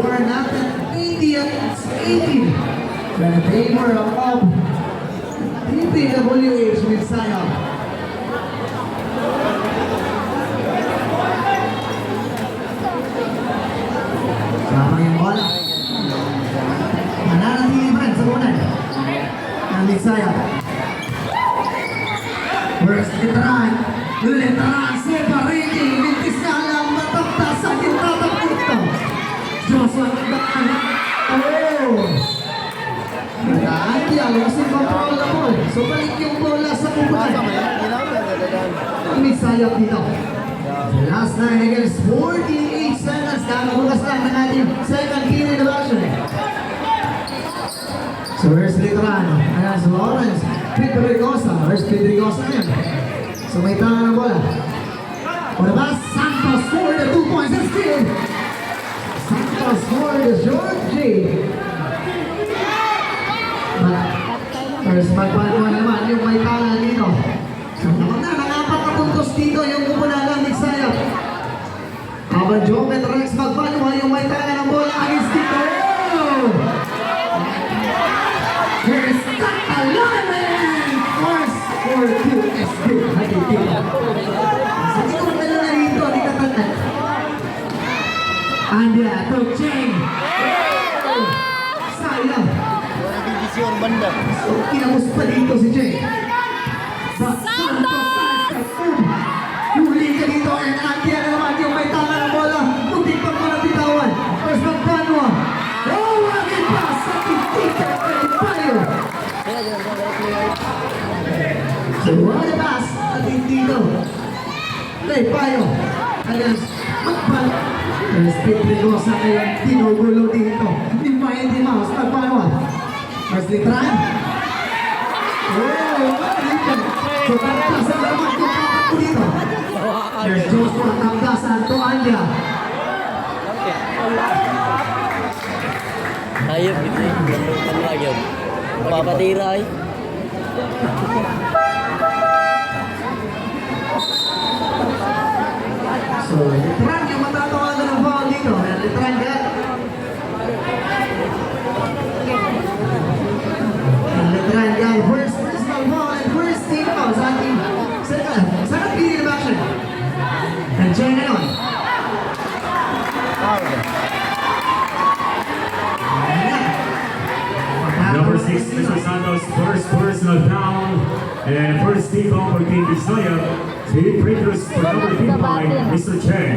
score natin 80-18. Then a favor of DPWH with Sayang. Sama yung bola. Mananatili pa rin sa unan ng Lisaya. First literan, separating, mintis na lang mataptas sa kintatapot ito. Joshua nagdakan. Oh! Nagdakan, losing control na ball. So balik yung bola sa kubunan. Lisaya dito. Last 9 against 48 seconds. Kakabukas lang ng ating second period of action. So where's Litran? Ayan, so Lawrence. Pedrigosa. Where's Pedrigosa na yun? So may tanga ng bola. O diba? Santos for the 2 points and still. Santos for the Georgie. First magpagawa naman yung may tanga dito. So naman na, nangapat na puntos dito yung kupunan ng Nisayap. Habang Jomet Rex magpagawa yung may tanga ng bola against dito. Here's Catalanan! Force for QSB. So dito mo na rito, di Catalanan. Andrea, Tokcheng. Sayang. So kinabos pa dito si Cheng. Huli ka dito and Andrea na naman yung may tanga ng bola. Muntik pa pa ng bitawan. First ng Panwa. Oh, wagin pa sa Titita Payo. So wagin pass ating dito. Kay Payo. Against Magpal. There's Pedrigosa ngayon. Tinugulo dito. Ni Mighty Mouse. Magpanwa. First Litran. Oh, wagin. So tagtasan naman yung kapat dito. There's Joshua tagtasan to Andrea. Hayop gitu, ganun lagi yun. Papatira ay. So, Litran yung matatawagan ng foul dito. Litran yan. Litran yan. First personal foul and first team foul sa ating second period of action. And Jen na yun. Number 6, Mr. Santos, first personal foul, and first team foul for Team Bisaya. Three free throws for number 5, Mr. Chen.